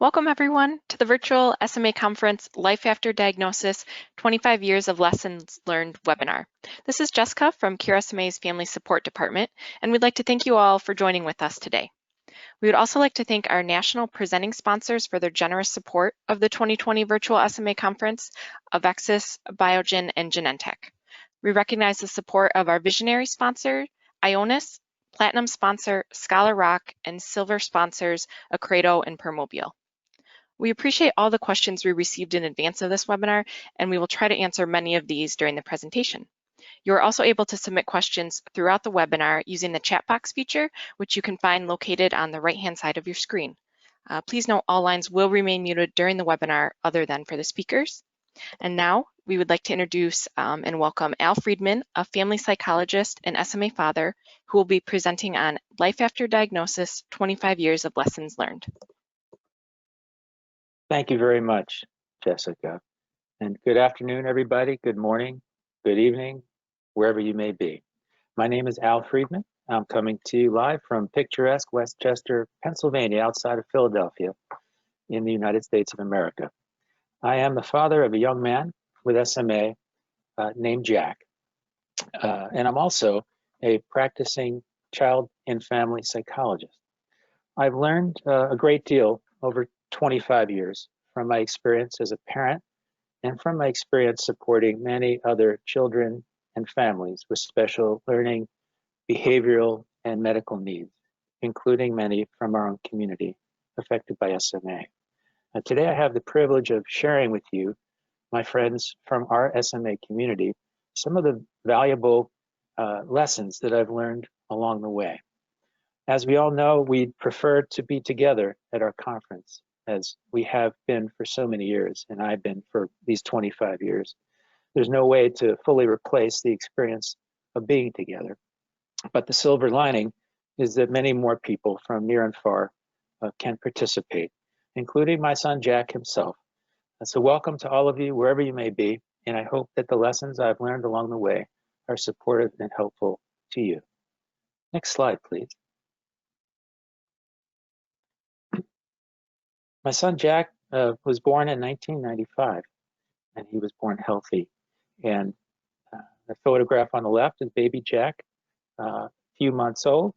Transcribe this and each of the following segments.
Welcome everyone to the virtual SMA conference Life After Diagnosis 25 Years of Lessons Learned webinar. This is Jessica from Cure SMA's Family Support Department, and we'd like to thank you all for joining with us today. We would also like to thank our national presenting sponsors for their generous support of the 2020 virtual SMA conference, Avexis, Biogen, and Genentech. We recognize the support of our visionary sponsor, Ionis, Platinum sponsor, Scholar Rock, and Silver sponsors, Acredo and Permobile. We appreciate all the questions we received in advance of this webinar, and we will try to answer many of these during the presentation. You are also able to submit questions throughout the webinar using the chat box feature, which you can find located on the right-hand side of your screen. Please note all lines will remain muted during the webinar other than for the speakers. And now we would like to introduce and welcome Al Freedman, a family psychologist and SMA father, who will be presenting on Life After Diagnosis, 25 Years of Lessons Learned. Thank you very much, Jessica. And good afternoon, everybody. Good morning, good evening, wherever you may be. My name is Al Freedman. I'm coming to you live from picturesque Westchester, Pennsylvania, outside of Philadelphia in the United States of America. I am the father of a young man with SMA named Jack. And I'm also a practicing child and family psychologist. I've learned a great deal over 25 years from my experience as a parent and from my experience supporting many other children and families with special learning, behavioral, and medical needs, including many from our own community affected by SMA. Today I have the privilege of sharing with you, my friends from our SMA community, some of the valuable lessons that I've learned along the way. As we all know, we prefer to be together at our conference, as we have been for so many years, and I've been for these 25 years. There's no way to fully replace the experience of being together. But the silver lining is that many more people from near and far can participate, including my son Jack himself. So welcome to all of you, wherever you may be, and I hope that the lessons I've learned along the way are supportive and helpful to you. Next slide, please. My son Jack was born in 1995, and he was born healthy. And the photograph on the left is baby Jack, a few months old,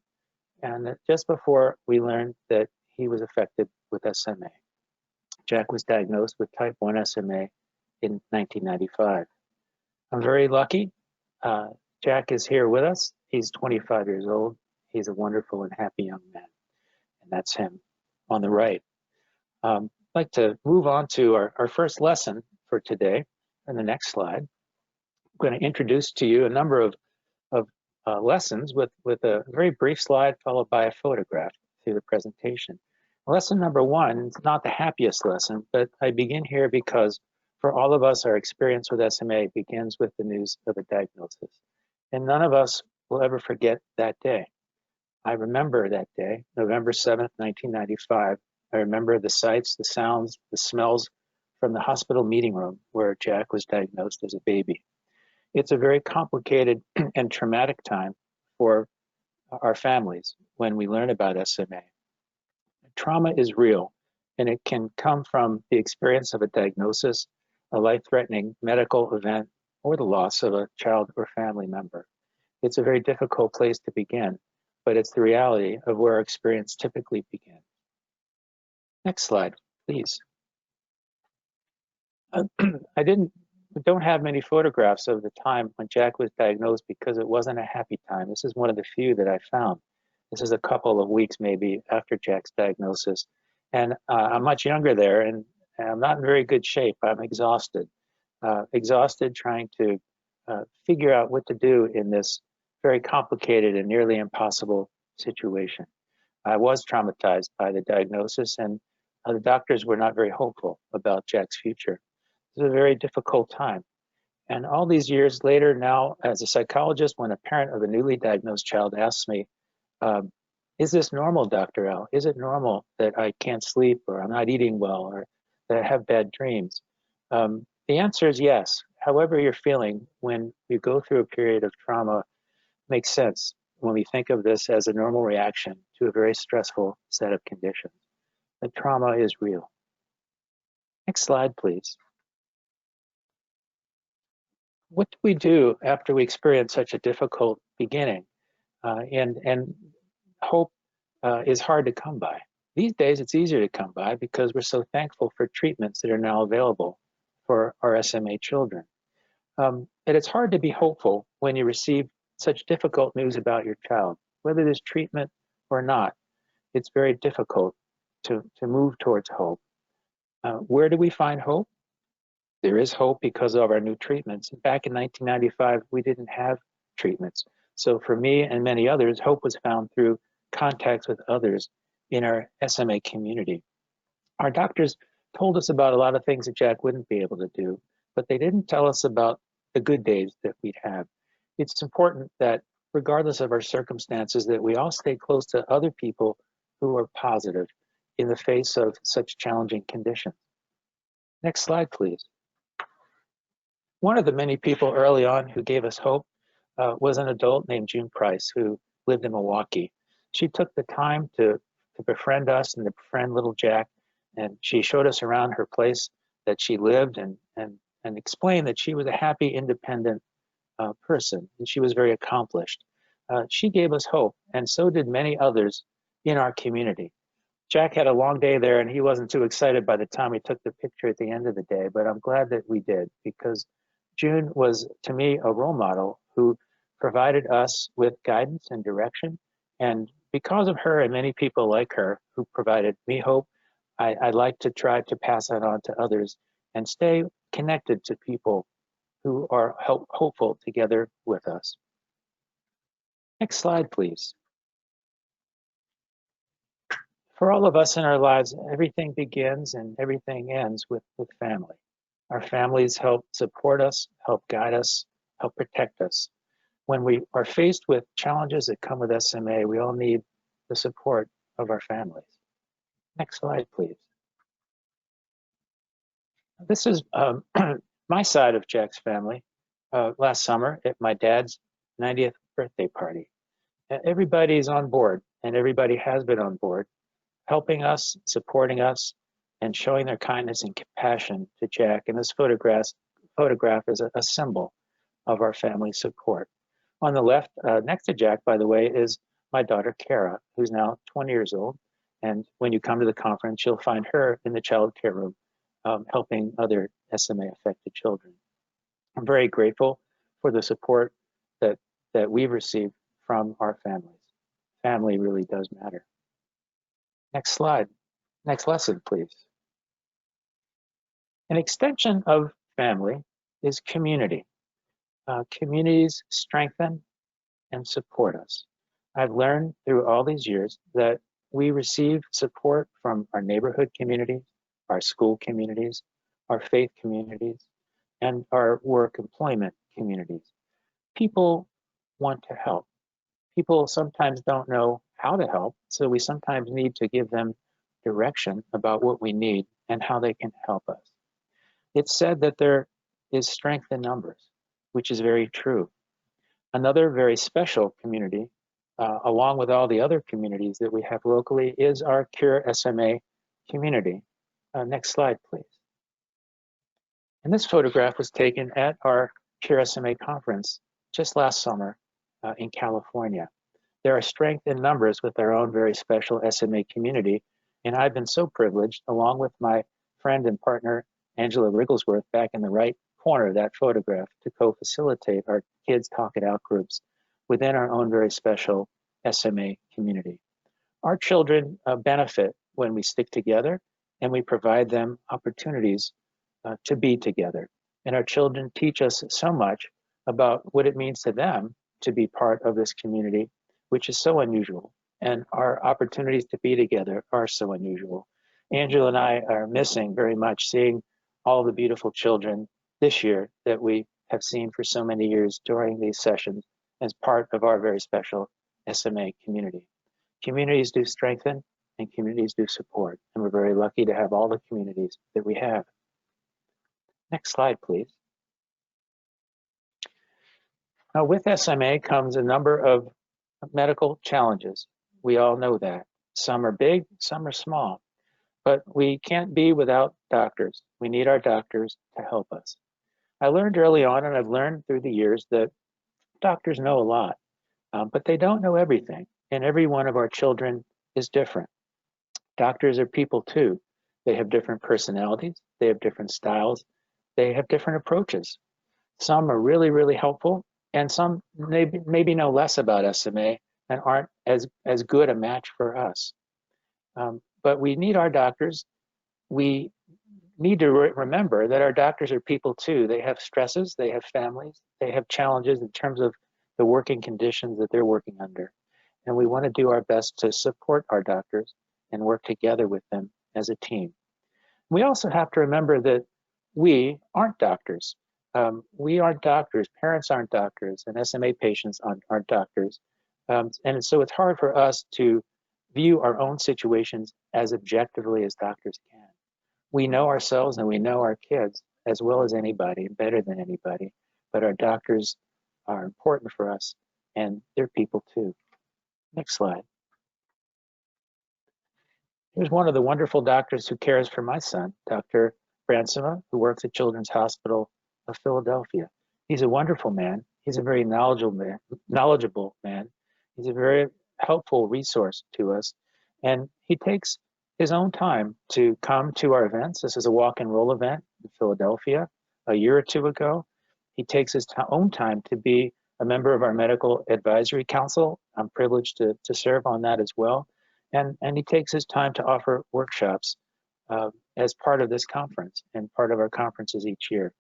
and just before we learned that he was affected with SMA. Jack was diagnosed with type 1 SMA in 1995. I'm very lucky. Jack is here with us. He's 25 years old. He's a wonderful and happy young man, and that's him on the right. I'd like to move on to our first lesson for today. In the next slide, I'm going to introduce to you a number of lessons with a very brief slide followed by a photograph through the presentation. Lesson number one is not the happiest lesson, but I begin here because for all of us, our experience with SMA begins with the news of a diagnosis. And none of us will ever forget that day. I remember that day, November 7th, 1995. I remember the sights, the sounds, the smells from the hospital meeting room where Jack was diagnosed as a baby. It's a very complicated and traumatic time for our families when we learn about SMA. Trauma is real, and it can come from the experience of a diagnosis, a life-threatening medical event, or the loss of a child or family member. It's a very difficult place to begin, but it's the reality of where our experience typically begins. Next slide, please. I don't have many photographs of the time when Jack was diagnosed because it wasn't a happy time. This is one of the few that I found. This is a couple of weeks maybe after Jack's diagnosis. And I'm much younger there, and I'm not in very good shape. I'm exhausted. Exhausted trying to figure out what to do in this very complicated and nearly impossible situation. I was traumatized by the diagnosis, and the doctors were not very hopeful about Jack's future. It was a very difficult time. And all these years later now, as a psychologist, when a parent of a newly diagnosed child asks me, is this normal, Dr. Al? Is it normal that I can't sleep, or I'm not eating well, or that I have bad dreams? The answer is yes. However you're feeling when you go through a period of trauma makes sense when we think of this as a normal reaction to a very stressful set of conditions. The trauma is real. Next slide, please. What do we do after we experience such a difficult beginning? And hope is hard to come by. These days, it's easier to come by because we're so thankful for treatments that are now available for our SMA children. And it's hard to be hopeful when you receive such difficult news about your child, whether there's treatment or not. It's very difficult to move towards hope. Where do we find hope? There is hope because of our new treatments. Back in 1995, we didn't have treatments. So for me and many others, hope was found through contacts with others in our SMA community. Our doctors told us about a lot of things that Jack wouldn't be able to do, but they didn't tell us about the good days that we'd have. It's important that regardless of our circumstances, that we all stay close to other people who are positive in the face of such challenging conditions. Next slide, please. One of the many people early on who gave us hope was an adult named June Price, who lived in Milwaukee. She took the time to befriend us and to befriend little Jack, and she showed us around her place that she lived and explained that she was a happy, independent person, and she was very accomplished. She gave us hope, and so did many others in our community. Jack had a long day there, and he wasn't too excited by the time we took the picture at the end of the day, but I'm glad that we did, because June was, to me, a role model who provided us with guidance and direction. And because of her and many people like her who provided me hope, I like to try to pass that on to others and stay connected to people who are hopeful together with us. Next slide, please. For all of us in our lives, everything begins and everything ends with family. Our families help support us, help guide us, help protect us. When we are faced with challenges that come with SMA, we all need the support of our families. Next slide, please. This is my side of Jack's family. Last summer at my dad's 90th birthday party. Everybody's on board, and everybody has been on board, helping us, supporting us, and showing their kindness and compassion to Jack. And this photograph is a symbol of our family support. On the left, next to Jack, by the way, is my daughter, Kara, who's now 20 years old. And when you come to the conference, you'll find her in the child care room, helping other SMA-affected children. I'm very grateful for the support that we've received from our families. Family really does matter. Next slide. Next lesson, please. An extension of family is community. Communities strengthen and support us. I've learned through all these years that we receive support from our neighborhood communities, our school communities, our faith communities, and our work employment communities. People want to help. People sometimes don't know how to help, so we sometimes need to give them direction about what we need and how they can help us. It's said that there is strength in numbers, which is very true. Another very special community, along with all the other communities that we have locally, is our Cure SMA community. Next slide, please. And this photograph was taken at our Cure SMA conference just last summer in California. There are strength in numbers with our own very special SMA community, and I've been so privileged, along with my friend and partner, Angela Rigglesworth, back in the right corner of that photograph, to co-facilitate our Kids Talk It Out groups within our own very special SMA community. Our children benefit when we stick together and we provide them opportunities to be together. And our children teach us so much about what it means to them to be part of this community, which is so unusual. And our opportunities to be together are so unusual. Angela and I are missing very much seeing all the beautiful children this year that we have seen for so many years during these sessions as part of our very special SMA community. Communities do strengthen and communities do support, and we're very lucky to have all the communities that we have. Next slide, please. Now, with SMA comes a number of medical challenges. We all know that. Some are big, some are small. but we can't be without doctors. We need our doctors to help us. I learned early on, and I've learned through the years, that doctors know a lot, but they don't know everything. And every one of our children is different. Doctors are people too. They have different personalities, they have different styles, they have different approaches. Some are really, really helpful, and some maybe know less about SMA and aren't as good a match for us. But we need our doctors. We need to remember that our doctors are people too. They have stresses, they have families, they have challenges in terms of the working conditions that they're working under. And we want to do our best to support our doctors and work together with them as a team. We also have to remember that we aren't doctors. We aren't doctors, parents aren't doctors, and SMA patients aren't doctors. And so it's hard for us to view our own situations as objectively as doctors can. We know ourselves and we know our kids as well as anybody, better than anybody, but our doctors are important for us, and they're people too. Next slide. Here's one of the wonderful doctors who cares for my son, Dr. Bransema, who works at Children's Hospital of Philadelphia. He's a wonderful man. He's a very knowledgeable man. He's a very helpful resource to us. And he takes his own time to come to our events. This is a walk and roll event in Philadelphia a year or two ago. He takes his own time to be a member of our medical advisory council. I'm privileged to serve on that as well. And he takes his time to offer workshops as part of this conference and part of our conferences each year.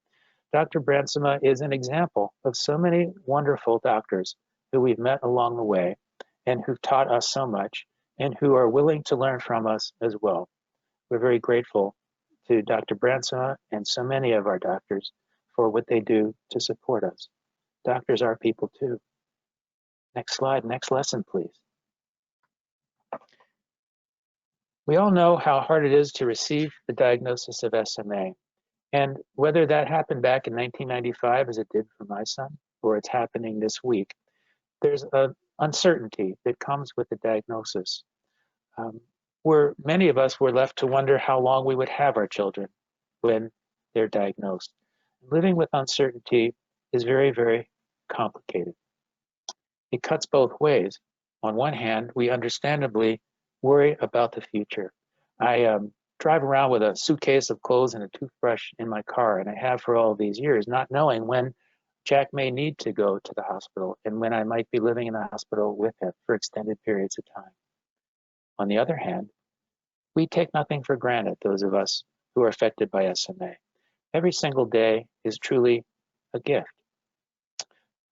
Dr. Bransema is an example of so many wonderful doctors who we've met along the way and who've taught us so much and who are willing to learn from us as well. We're very grateful to Dr. Bransema and so many of our doctors for what they do to support us. Doctors are people too. Next slide, next lesson, please. We all know how hard it is to receive the diagnosis of SMA. And whether that happened back in 1995, as it did for my son, or it's happening this week, there's an uncertainty that comes with the diagnosis. Where many of us were left to wonder how long we would have our children when they're diagnosed. Living with uncertainty is very, very complicated. It cuts both ways. On one hand, we understandably worry about the future. I drive around with a suitcase of clothes and a toothbrush in my car, and I have for all these years, not knowing when Jack may need to go to the hospital and when I might be living in the hospital with him for extended periods of time. On the other hand, we take nothing for granted, those of us who are affected by SMA. Every single day is truly a gift.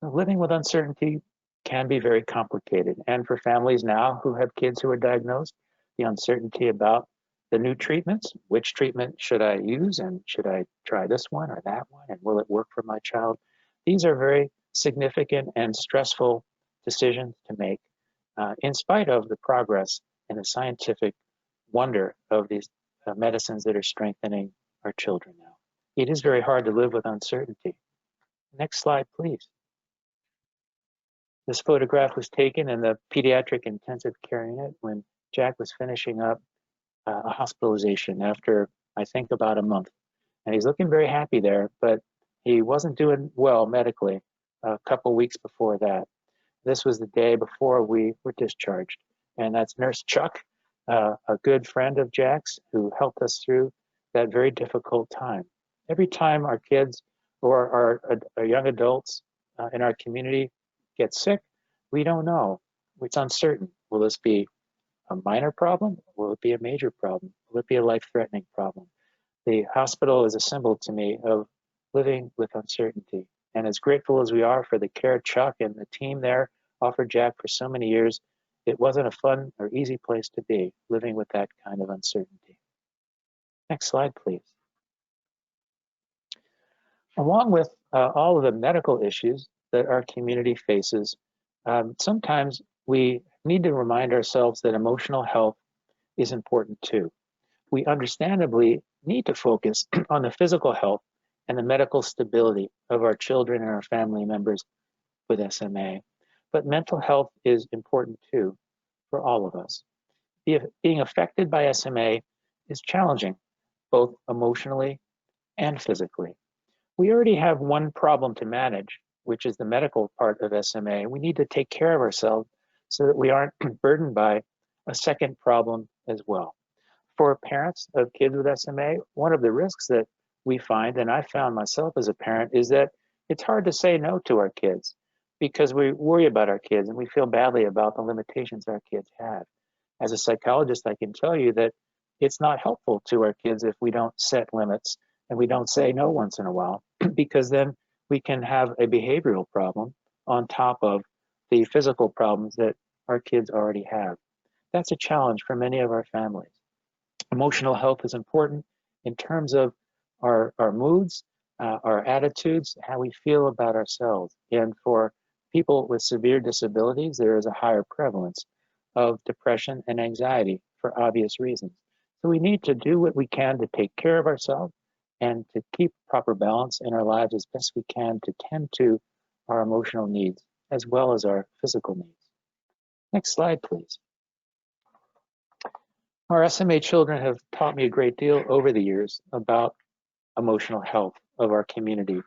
Living with uncertainty can be very complicated. And for families now who have kids who are diagnosed, the uncertainty about the new treatments, which treatment should I use, and should I try this one or that one, and will it work for my child? These are very significant and stressful decisions to make, in spite of the progress and the scientific wonder of these medicines that are strengthening our children now. It is very hard to live with uncertainty. Next slide, please. This photograph was taken in the pediatric intensive care unit when Jack was finishing up a hospitalization after, I think, about a month. And he's looking very happy there, but he wasn't doing well medically a couple weeks before that. This was the day before we were discharged. And that's Nurse Chuck, a good friend of Jack's, who helped us through that very difficult time. Every time our kids or our young adults in our community get sick, we don't know. It's uncertain. Will this be a minor problem? Will it be a major problem? Will it be a life-threatening problem? The hospital is a symbol to me of living with uncertainty. And as grateful as we are for the care Chuck and the team there offered Jack for so many years, it wasn't a fun or easy place to be, living with that kind of uncertainty. Next slide, please. Along with all of the medical issues that our community faces, sometimes we need to remind ourselves that emotional health is important too. We understandably need to focus on the physical health and the medical stability of our children and our family members with SMA. But mental health is important too for all of us. Being affected by SMA is challenging, both emotionally and physically. We already have one problem to manage, which is the medical part of SMA. We need to take care of ourselves so that we aren't burdened by a second problem as well. For parents of kids with SMA, one of the risks that we find, and I found myself as a parent, is that it's hard to say no to our kids because we worry about our kids and we feel badly about the limitations our kids have. As a psychologist, I can tell you that it's not helpful to our kids if we don't set limits and we don't say no once in a while, because then we can have a behavioral problem on top of the physical problems that our kids already have. That's a challenge for many of our families. Emotional health is important in terms of our moods, our attitudes, how we feel about ourselves. And for people with severe disabilities, there is a higher prevalence of depression and anxiety for obvious reasons. So we need to do what we can to take care of ourselves and to keep proper balance in our lives as best we can to tend to our emotional needs as well as our physical needs. Next slide, please. Our SMA children have taught me a great deal over the years about emotional health of our community.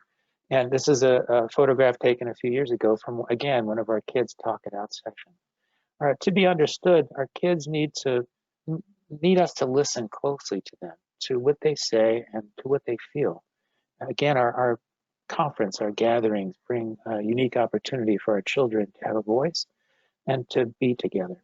And this is a photograph taken a few years ago from, again, one of our kids' Talk It Out section. All right, to be understood, our kids need us to listen closely to them, to what they say and to what they feel. Again, our conference, our gatherings bring a unique opportunity for our children to have a voice and to be together.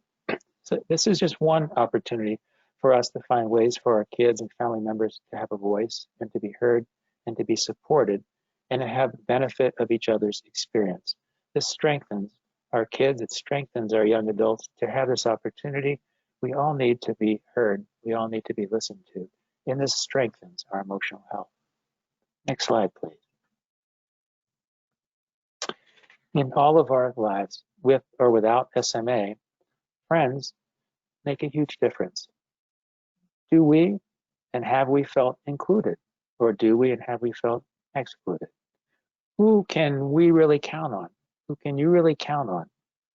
So this is just one opportunity for us to find ways for our kids and family members to have a voice and to be heard and to be supported and to have the benefit of each other's experience. This strengthens our kids, it strengthens our young adults to have this opportunity. We all need to be heard. We all need to be listened to. And this strengthens our emotional health. Next slide, please. In all of our lives, with or without SMA, friends make a huge difference. Do we and have we felt included? Or do we and have we felt excluded? Who can we really count on? Who can you really count on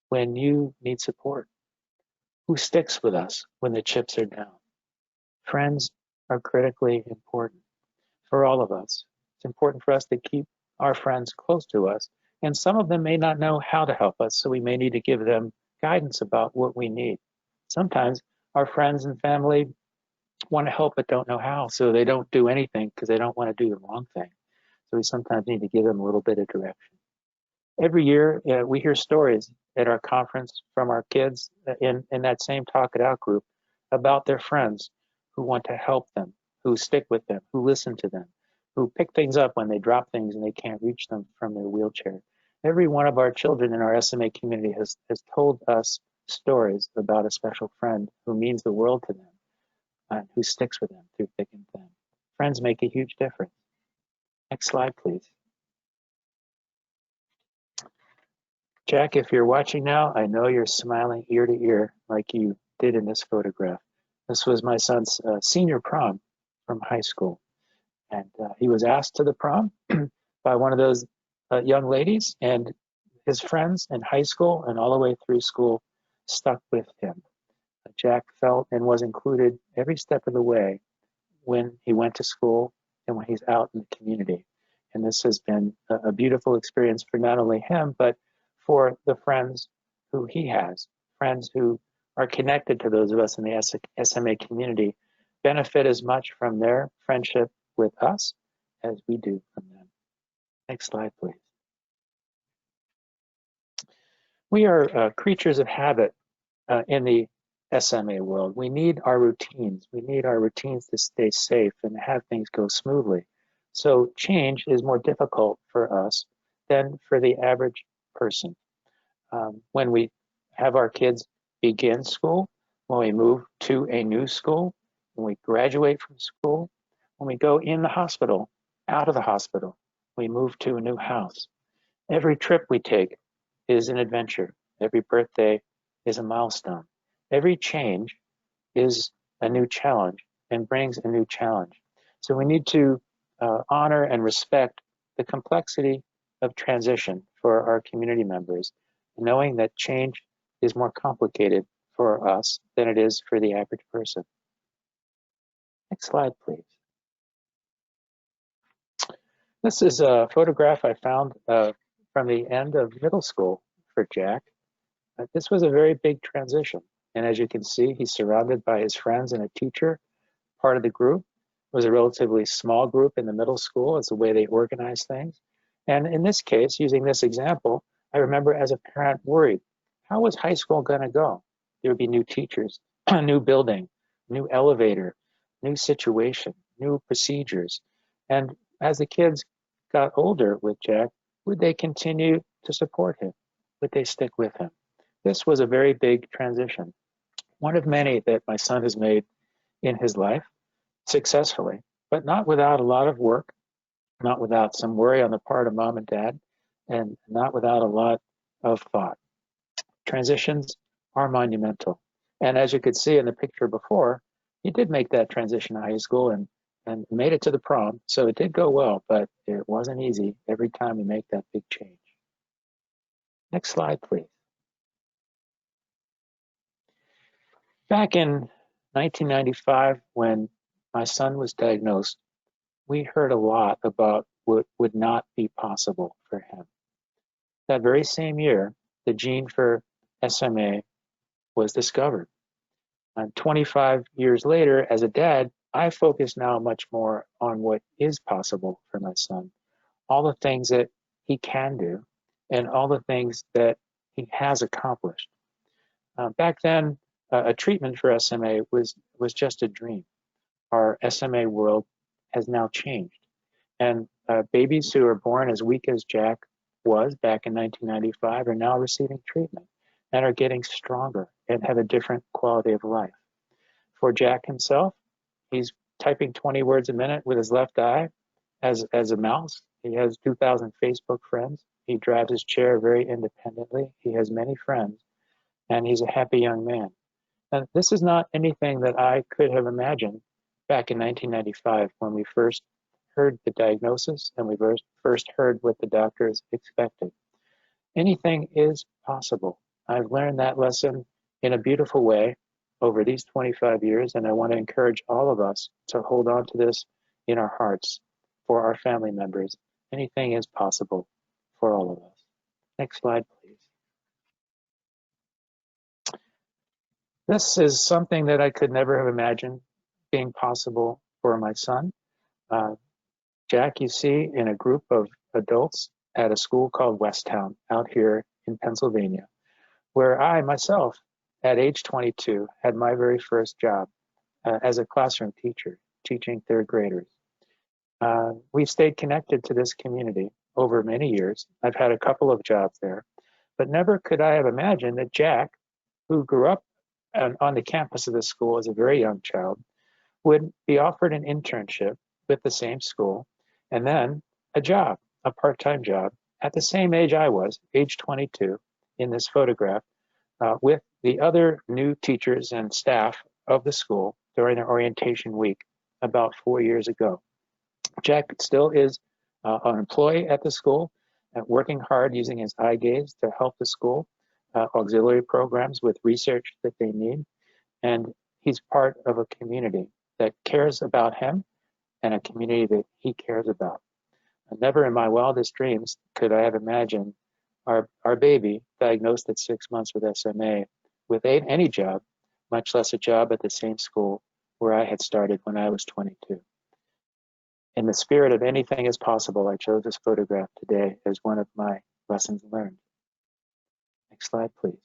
when you need support? Who sticks with us when the chips are down? Friends are critically important for all of us. It's important for us to keep our friends close to us. And some of them may not know how to help us, so we may need to give them guidance about what we need. Sometimes our friends and family want to help but don't know how, so they don't do anything because they don't want to do the wrong thing. So we sometimes need to give them a little bit of direction. Every year, we hear stories at our conference from our kids in that same Talk It Out group about their friends who want to help them, who stick with them, who listen to them, who pick things up when they drop things and they can't reach them from their wheelchair. Every one of our children in our SMA community has told us stories about a special friend who means the world to them and who sticks with them through thick and thin. Friends make a huge difference. Next slide, please. Jack, if you're watching now, I know you're smiling ear to ear like you did in this photograph. This was my son's senior prom from high school. And he was asked to the prom by one of those young ladies, and his friends in high school and all the way through school stuck with him. Jack felt and was included every step of the way when he went to school and when he's out in the community. And this has been a beautiful experience for not only him, but for the friends who he has, friends who are connected to those of us in the SMA community, benefit as much from their friendship with us as we do from them. Next slide, please. We are creatures of habit in the SMA world. We need our routines. We need our routines to stay safe and have things go smoothly. So change is more difficult for us than for the average person. When we have our kids begin school, when we move to a new school, when we graduate from school, when we go in the hospital, out of the hospital, we move to a new house. Every trip we take is an adventure. Every birthday is a milestone. Every change is a new challenge and brings a new challenge. So we need to honor and respect the complexity of transition for our community members, knowing that change is more complicated for us than it is for the average person. Next slide, please. This is a photograph I found from the end of middle school for Jack. This was a very big transition. And as you can see, he's surrounded by his friends and a teacher. Part of the group was a relatively small group in the middle school. It's the way they organize things. And in this case, using this example, I remember as a parent worried, how was high school going to go? There would be new teachers, new building, new elevator, new situation, new procedures. And as the kids got older with Jack, would they continue to support him? Would they stick with him? This was a very big transition, one of many that my son has made in his life successfully, but not without a lot of work, not without some worry on the part of mom and dad, and not without a lot of thought. Transitions are monumental. And as you could see in the picture before, he did make that transition to high school and made it to the prom. So it did go well, but it wasn't easy every time we make that big change. Next slide, please. Back in 1995, when my son was diagnosed, we heard a lot about what would not be possible for him. That very same year, the gene for SMA was discovered. And 25 years later, as a dad, I focus now much more on what is possible for my son, all the things that he can do, and all the things that he has accomplished. Back then, a treatment for SMA was just a dream. Our SMA world has now changed. And babies who are born as weak as Jack was back in 1995 are now receiving treatment and are getting stronger and have a different quality of life. For Jack himself, he's typing 20 words a minute with his left eye as a mouse. He has 2,000 Facebook friends. He drives his chair very independently. He has many friends, and he's a happy young man. And this is not anything that I could have imagined back in 1995 when we first heard the diagnosis and we first heard what the doctors expected. Anything is possible. I've learned that lesson in a beautiful way over these 25 years, and I want to encourage all of us to hold on to this in our hearts for our family members. Anything is possible for all of us. Next slide, please. This is something that I could never have imagined being possible for my son. Jack, you see, in a group of adults at a school called Westtown out here in Pennsylvania, where I myself, at age 22, had my very first job as a classroom teacher, teaching third graders. We've stayed connected to this community over many years. I've had a couple of jobs there, but never could I have imagined that Jack, who grew up on the campus of the school as a very young child, would be offered an internship with the same school and then a job, a part-time job, at the same age I was, age 22, in this photograph, with the other new teachers and staff of the school during their orientation week about 4 years ago. Jack still is an employee at the school, working hard using his eye gaze to help the school, auxiliary programs with research that they need. And he's part of a community that cares about him and a community that he cares about. And never in my wildest dreams could I have imagined our baby diagnosed at 6 months with SMA with any job, much less a job at the same school where I had started when I was 22. In the spirit of anything is possible, I chose this photograph today as one of my lessons learned. Next slide, please.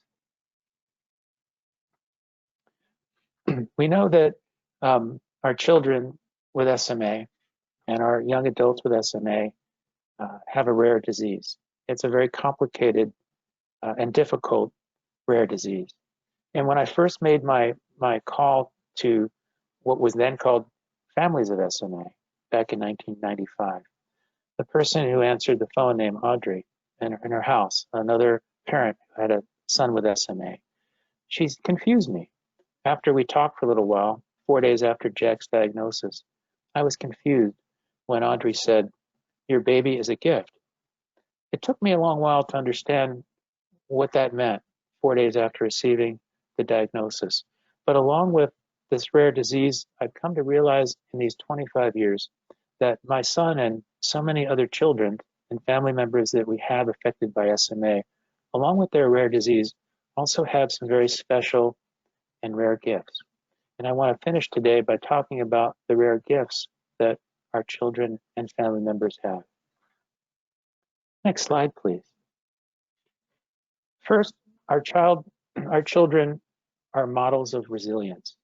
We know that our children with SMA and our young adults with SMA have a rare disease. It's a very complicated and difficult rare disease. And when I first made my call to what was then called Families of SMA back in 1995, the person who answered the phone named Audrey in her house, another parent who had a son with SMA, she confused me. After we talked for a little while, 4 days after Jack's diagnosis, I was confused when Audrey said, "Your baby is a gift." It took me a long while to understand what that meant 4 days after receiving the diagnosis. But along with this rare disease, I've come to realize in these 25 years that my son and so many other children and family members that we have affected by SMA, along with their rare disease, also have some very special and rare gifts. And I want to finish today by talking about the rare gifts that our children and family members have. Next slide, please. First, our children are models of resilience.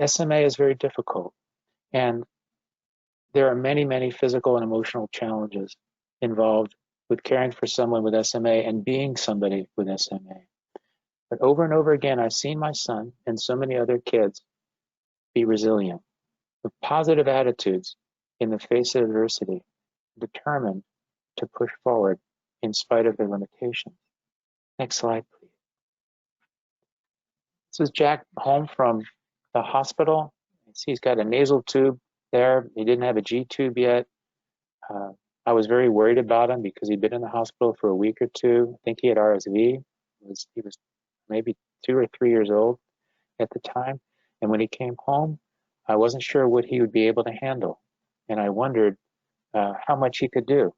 SMA is very difficult, and there are many, many physical and emotional challenges involved with caring for someone with SMA and being somebody with SMA. But over and over again, I've seen my son and so many other kids be resilient, with positive attitudes in the face of adversity, determined to push forward in spite of their limitations. Next slide, please. This is Jack home from the hospital. He's got a nasal tube there. He didn't have a G tube yet. I was very worried about him because he'd been in the hospital for a week or two. I think he had RSV. He was maybe 2 or 3 years old at the time. And when he came home, I wasn't sure what he would be able to handle. And I wondered how much he could do.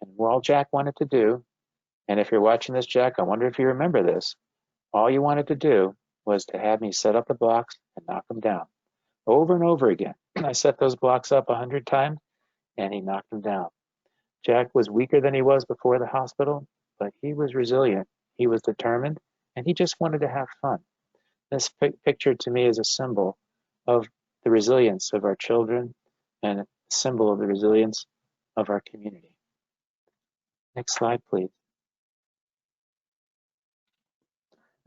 And all Jack wanted to do, and if you're watching this, Jack, I wonder if you remember this, all you wanted to do was to have me set up the blocks and knock them down. Over and over again. I set those blocks up 100 times, and he knocked them down. Jack was weaker than he was before the hospital, but he was resilient. He was determined, and he just wanted to have fun. This picture to me is a symbol of the resilience of our children and a symbol of the resilience of our community. Next slide, please.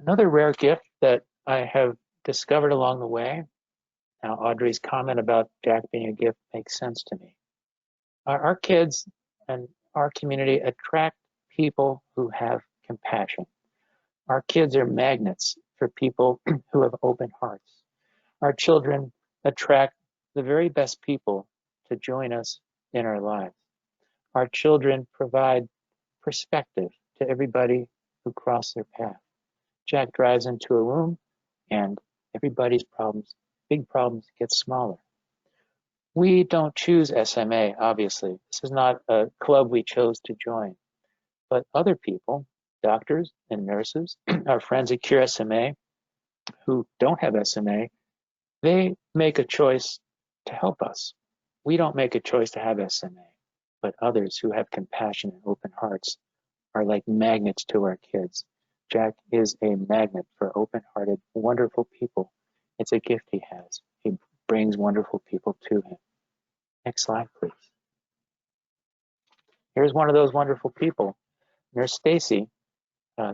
Another rare gift that I have discovered along the way, now Audrey's comment about Jack being a gift makes sense to me. Our kids and our community attract people who have compassion. Our kids are magnets for people who have open hearts. Our children attract the very best people to join us in our lives. Our children provide perspective to everybody who crosses their path. Jack drives into a room and everybody's problems, big problems, get smaller. We don't choose SMA, obviously. This is not a club we chose to join. But other people, doctors and nurses, our friends at Cure SMA, who don't have SMA, they make a choice to help us. We don't make a choice to have SMA, but others who have compassion and open hearts are like magnets to our kids. Jack is a magnet for open-hearted, wonderful people. It's a gift he has. He brings wonderful people to him. Next slide, please. Here's one of those wonderful people. Nurse Stacy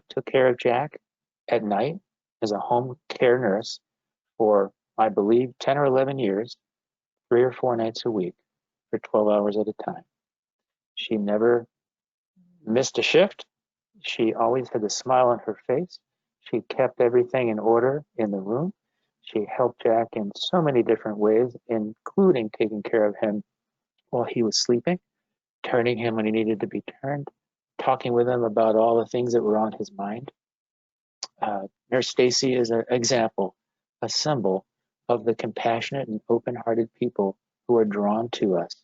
took care of Jack at night as a home care nurse for, I believe, 10 or 11 years, 3 or 4 nights a week for 12 hours at a time. She never missed a shift. She always had a smile on her face. She kept everything in order in the room. She helped Jack in so many different ways, including taking care of him while he was sleeping, turning him when he needed to be turned, talking with him about all the things that were on his mind. Nurse Stacy is an example, a symbol of the compassionate and open-hearted people who are drawn to us.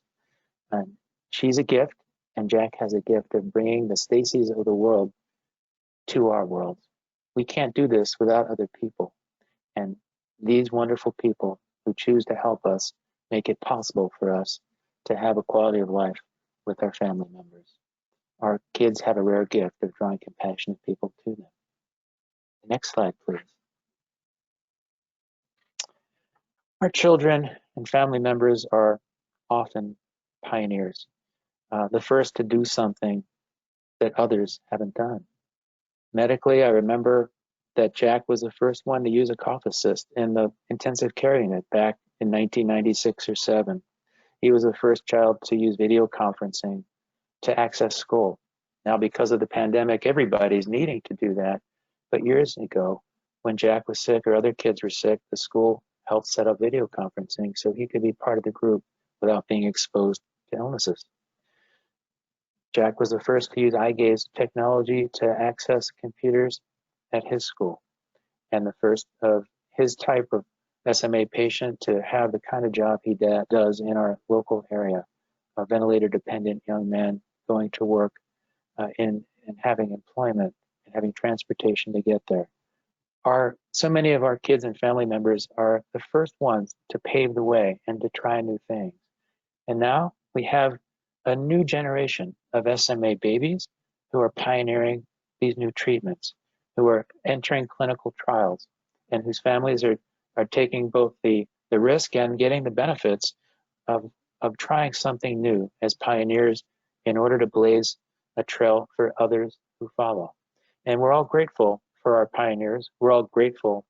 And she's a gift, and Jack has a gift of bringing the Stacys of the world to our world. We can't do this without other people. And these wonderful people who choose to help us make it possible for us to have a quality of life with our family members. Our kids have a rare gift of drawing compassionate people to them. Next slide, please. Our children and family members are often pioneers, the first to do something that others haven't done. Medically, I remember that Jack was the first one to use a cough assist in the intensive care unit back in 1996 or 7. He was the first child to use video conferencing to access school. Now, because of the pandemic, everybody's needing to do that. But years ago, when Jack was sick or other kids were sick, the school helped set up video conferencing so he could be part of the group without being exposed to illnesses. Jack was the first to use eye gaze technology to access computers at his school, and the first of his type of SMA patient to have the kind of job he does in our local area, a ventilator-dependent young man going to work and having employment and having transportation to get there. So many of our kids and family members are the first ones to pave the way and to try new things. And now we have a new generation of SMA babies who are pioneering these new treatments, who are entering clinical trials, and whose families are taking both the risk and getting the benefits of trying something new as pioneers in order to blaze a trail for others who follow. And we're all grateful for our pioneers. We're all grateful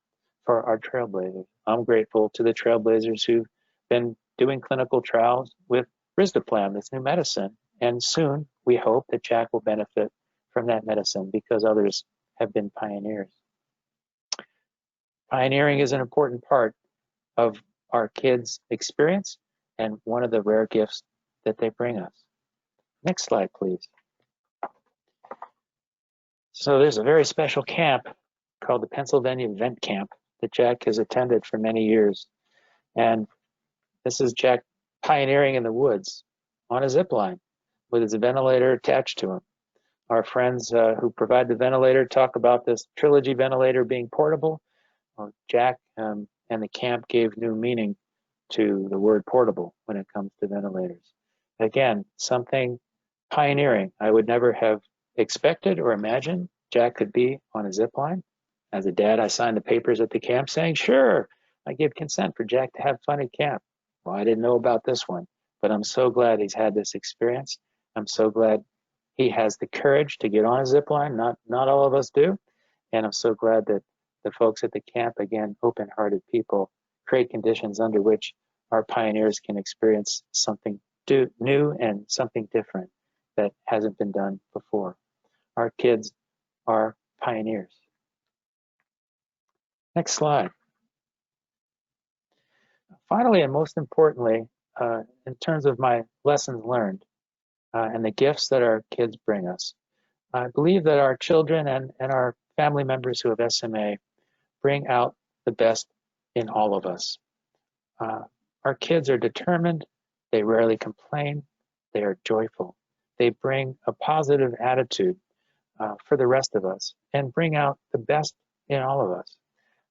for our trailblazers. I'm grateful to the trailblazers who've been doing clinical trials with risdiplam, this new medicine. And soon we hope that Jack will benefit from that medicine because others have been pioneers. Pioneering is an important part of our kids' experience and one of the rare gifts that they bring us. Next slide, please. So there's a very special camp called the Pennsylvania Vent Camp that Jack has attended for many years. And this is Jack pioneering in the woods on a zip line with his ventilator attached to him. Our friends who provide the ventilator talk about this trilogy ventilator being portable. Well, Jack and the camp gave new meaning to the word portable when it comes to ventilators. Again, something pioneering. I would never have expected or imagined Jack could be on a zip line. As a dad, I signed the papers at the camp saying, sure, I give consent for Jack to have fun at camp. Well, I didn't know about this one, but I'm so glad he's had this experience. I'm so glad he has the courage to get on a zip line. Not all of us do. And I'm so glad that the folks at the camp, again, open-hearted people, create conditions under which our pioneers can experience something new and something different that hasn't been done before. Our kids are pioneers. Next slide. Finally, and most importantly, in terms of my lessons learned and the gifts that our kids bring us, I believe that our children and our family members who have SMA bring out the best in all of us. Our kids are determined, they rarely complain, they are joyful. They bring a positive attitude for the rest of us and bring out the best in all of us.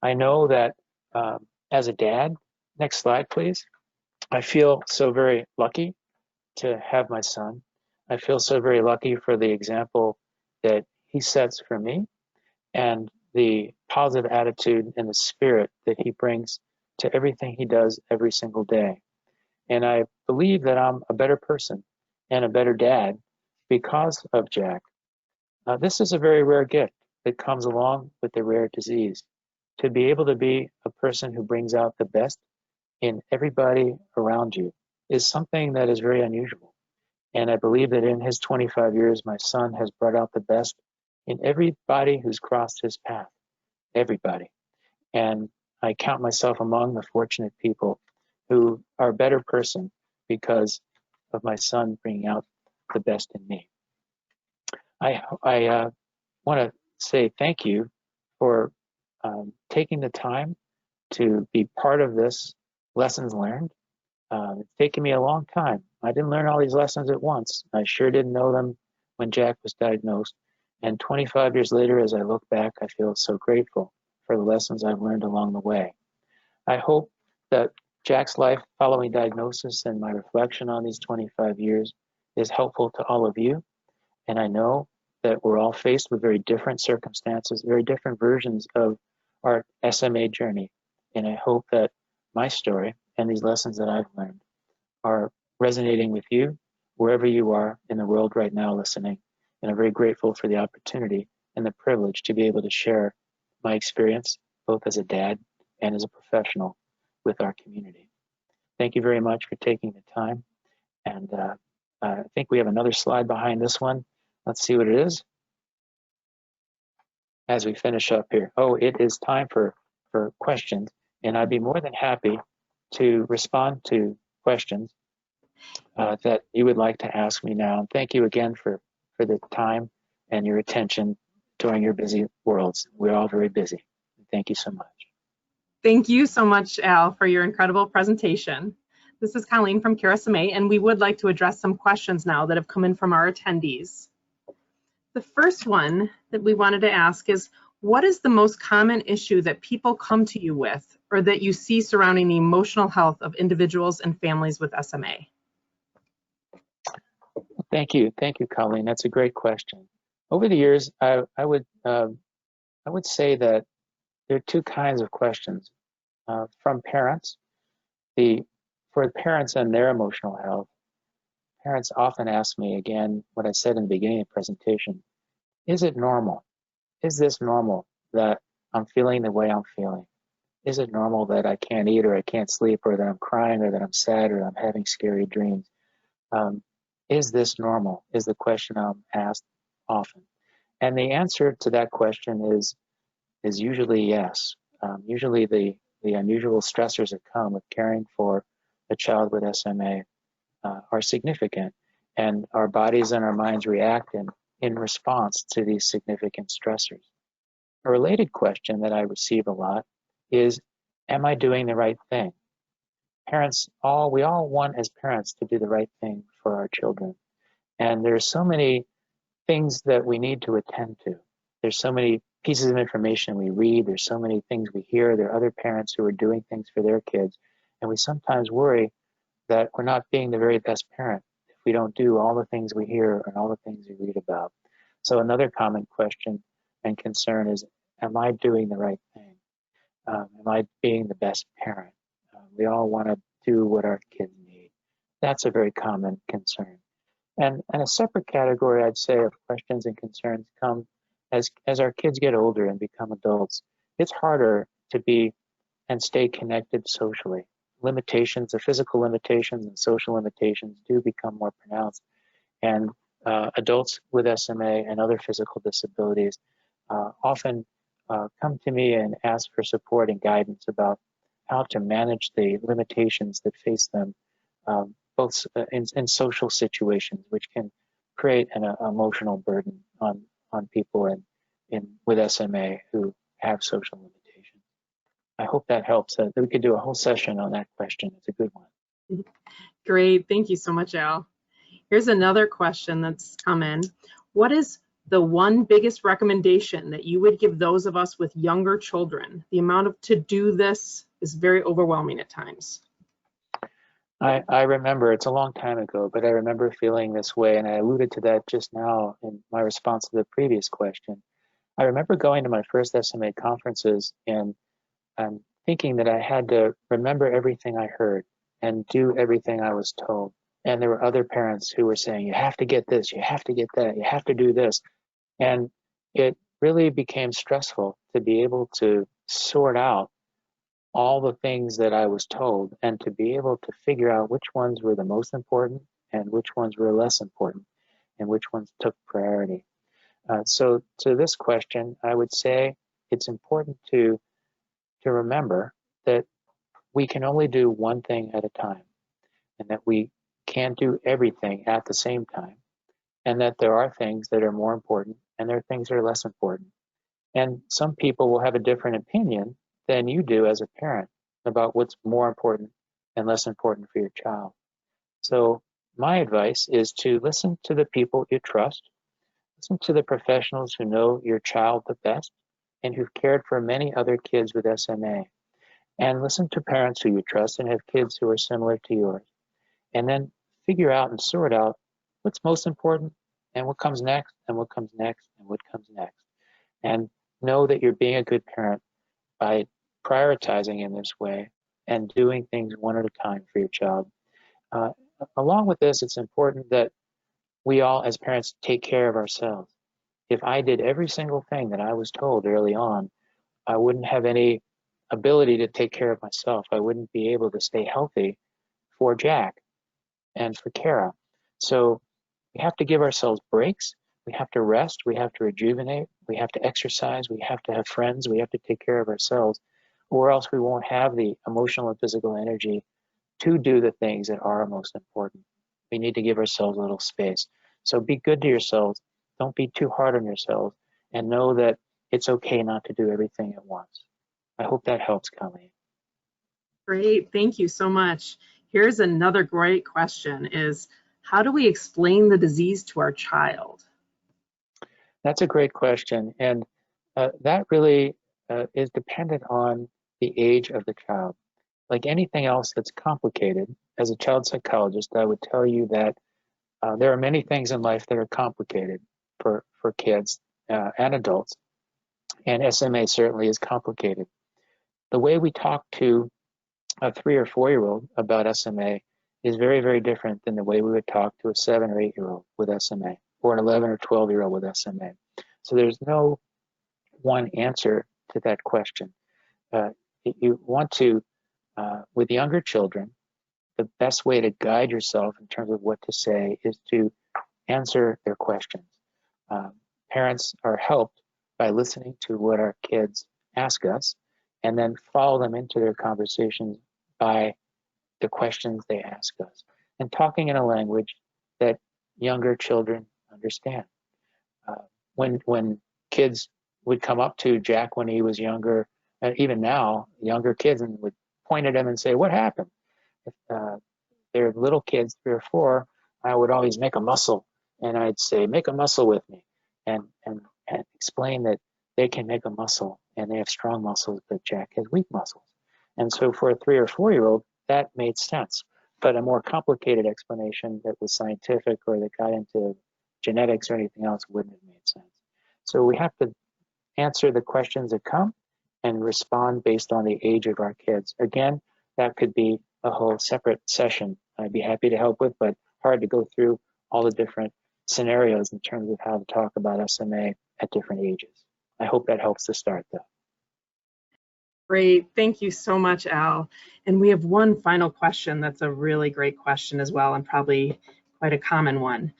I know that as a dad, next slide please, I feel so very lucky to have my son. I feel so very lucky for the example that he sets for me and the positive attitude and the spirit that he brings to everything he does every single day. And I believe that I'm a better person and a better dad because of Jack. This is a very rare gift that comes along with the rare disease. To be able to be a person who brings out the best in everybody around you is something that is very unusual. And I believe that in his 25 years, my son has brought out the best in everybody who's crossed his path, everybody. And I count myself among the fortunate people who are a better person because of my son bringing out the best in me. I want to say thank you for taking the time to be part of this lessons learned. It's taken me a long time. I didn't learn all these lessons at once. I sure didn't know them when Jack was diagnosed. And 25 years later, as I look back, I feel so grateful for the lessons I've learned along the way. I hope that Jack's life following diagnosis and my reflection on these 25 years is helpful to all of you. And I know that we're all faced with very different circumstances, very different versions of our SMA journey. And I hope that my story and these lessons that I've learned are resonating with you wherever you are in the world right now listening. And I'm very grateful for the opportunity and the privilege to be able to share my experience, both as a dad and as a professional, with our community. Thank you very much for taking the time. And I think we have another slide behind this one. Let's see what it is as we finish up here. Oh, it is time for questions. And I'd be more than happy to respond to questions that you would like to ask me now. And thank you again for the time and your attention during your busy worlds. We're all very busy. Thank you so much. Thank you so much, Al, for your incredible presentation. This is Colleen from Cure SMA, and we would like to address some questions now that have come in from our attendees. The first one that we wanted to ask is, what is the most common issue that people come to you with, or that you see surrounding the emotional health of individuals and families with SMA? Thank you, Colleen. That's a great question. Over the years, I would say that there are two kinds of questions from parents. For parents and their emotional health, parents often ask me again what I said in the beginning of the presentation: is it normal? Is this normal that I'm feeling the way I'm feeling? Is it normal that I can't eat or I can't sleep or that I'm crying or that I'm sad or I'm having scary dreams? Is this normal? Is the question I'm asked often. And the answer to that question is usually yes. Usually the unusual stressors that come with caring for a child with SMA are significant, and our bodies and our minds react in response to these significant stressors. A related question that I receive a lot is, am I doing the right thing? We all want as parents to do the right thing for our children. And there's so many things that we need to attend to. There's so many pieces of information we read. There's so many things we hear. There are other parents who are doing things for their kids. And we sometimes worry that we're not being the very best parent if we don't do all the things we hear and all the things we read about. So another common question and concern is, am I doing the right thing? Am I being the best parent? We all want to do what our kids need. That's a very common concern. And a separate category, I'd say, of questions and concerns come as our kids get older and become adults. It's harder to be and stay connected socially. Limitations, the physical limitations and social limitations do become more pronounced. And adults with SMA and other physical disabilities often come to me and ask for support and guidance about how to manage the limitations that face them both in social situations, which can create an emotional burden on people with SMA who have social limitations. I hope that helps. We could do a whole session on that question. It's a good one. Great. Thank you so much, Al. Here's another question that's come in. What is the one biggest recommendation that you would give those of us with younger children? The amount of to do this is very overwhelming at times. I remember, it's a long time ago, but I remember feeling this way, and I alluded to that just now in my response to the previous question. I remember going to my first SMA conferences and thinking that I had to remember everything I heard and do everything I was told. And there were other parents who were saying, you have to get this, you have to get that, you have to do this. And it really became stressful to be able to sort out all the things that I was told and to be able to figure out which ones were the most important and which ones were less important and which ones took priority. So to this question, I would say it's important to remember that we can only do one thing at a time, and that we can't do everything at the same time, and that there are things that are more important and there are things that are less important. And some people will have a different opinion than you do as a parent about what's more important and less important for your child. So my advice is to listen to the people you trust, listen to the professionals who know your child the best and who've cared for many other kids with SMA, and listen to parents who you trust and have kids who are similar to yours. And then figure out and sort out what's most important and what comes next and what comes next and what comes next. And know that you're being a good parent by prioritizing in this way and doing things one at a time for your child. Along with this, it's important that we all, as parents, take care of ourselves. If I did every single thing that I was told early on, I wouldn't have any ability to take care of myself. I wouldn't be able to stay healthy for Jack and for Kara. So we have to give ourselves breaks. We have to rest. We have to rejuvenate. We have to exercise. We have to have friends. We have to take care of ourselves, or else we won't have the emotional and physical energy to do the things that are most important. We need to give ourselves a little space. So be good to yourselves. Don't be too hard on yourselves, and know that it's okay not to do everything at once. I hope that helps, Colleen. Great, thank you so much. Here's another great question is, how do we explain the disease to our child? That's a great question, and that really is dependent on the age of the child. Like anything else that's complicated, as a child psychologist, I would tell you that there are many things in life that are complicated for kids and adults, and SMA certainly is complicated. The way we talk to a 3 or 4-year-old about SMA is very, very different than the way we would talk to a 7 or 8-year-old with SMA, or an 11 or 12-year-old with SMA. So there's no one answer to that question. You want to, with younger children, the best way to guide yourself in terms of what to say is to answer their questions. Parents are helped by listening to what our kids ask us and then follow them into their conversations by the questions they ask us and talking in a language that younger children understand. When kids would come up to Jack when he was younger, and even now, younger kids, and would point at him and say, "What happened?" If they're little kids, 3 or 4, I would always make a muscle, and I'd say, "Make a muscle with me," and explain that they can make a muscle, and they have strong muscles, but Jack has weak muscles. And so for a 3 or 4-year-old, that made sense. But a more complicated explanation that was scientific or that got into genetics or anything else wouldn't have made sense. So we have to answer the questions that come and respond based on the age of our kids. Again, that could be a whole separate session I'd be happy to help with, but hard to go through all the different scenarios in terms of how to talk about SMA at different ages. I hope that helps to start, though. Great, thank you so much, Al. And we have one final question that's a really great question as well, and probably quite a common one.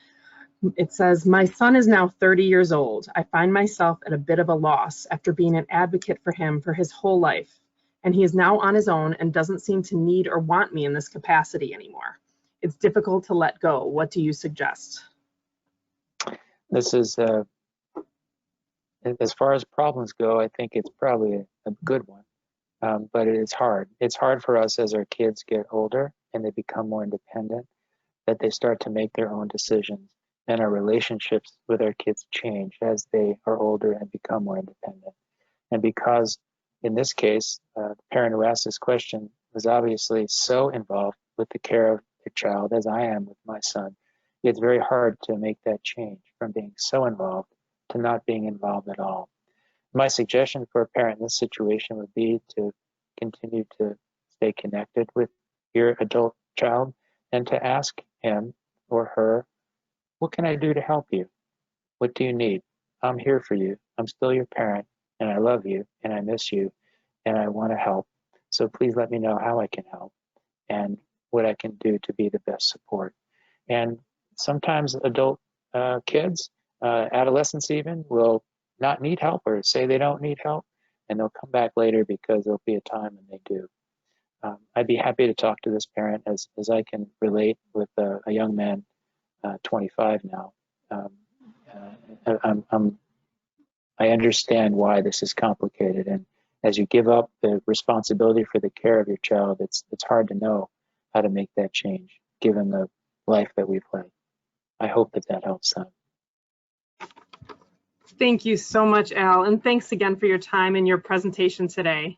It says, my son is now 30 years old. I find myself at a bit of a loss after being an advocate for him for his whole life. And he is now on his own and doesn't seem to need or want me in this capacity anymore. It's difficult to let go. What do you suggest? This is, as far as problems go, I think it's probably a good one, but it is hard. It's hard for us as our kids get older and they become more independent, that they start to make their own decisions. And our relationships with our kids change as they are older and become more independent. And because in this case, the parent who asked this question was obviously so involved with the care of their child, as I am with my son, it's very hard to make that change from being so involved to not being involved at all. My suggestion for a parent in this situation would be to continue to stay connected with your adult child and to ask him or her, what can I do to help you? What do you need? I'm here for you. I'm still your parent, and I love you, and I miss you, and I want to help. So please let me know how I can help and what I can do to be the best support. And sometimes adult kids, adolescents even, will not need help or say they don't need help, and they'll come back later because there'll be a time when they do. I'd be happy to talk to this parent as I can relate with a young man, 25 now. I understand why this is complicated, and as you give up the responsibility for the care of your child, it's hard to know how to make that change given the life that we've led. I hope that helps them. Thank you so much, Al, and thanks again for your time and your presentation today.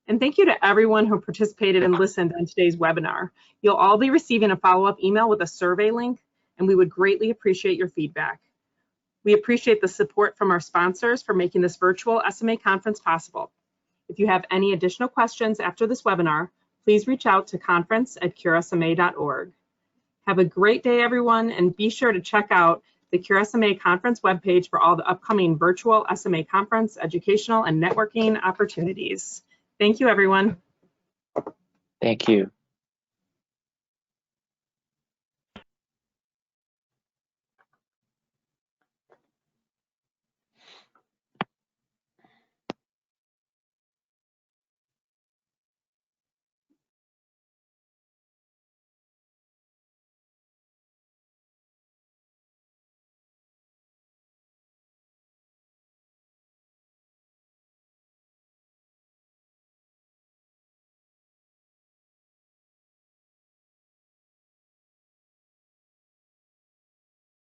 And thank you to everyone who participated and listened on today's webinar. You'll all be receiving a follow-up email with a survey link, and we would greatly appreciate your feedback. We appreciate the support from our sponsors for making this virtual SMA conference possible. If you have any additional questions after this webinar, please reach out to conference@curesma.org. Have a great day, everyone, and be sure to check out the Cure SMA conference webpage for all the upcoming virtual SMA conference, educational, and networking opportunities. Thank you, everyone. Thank you.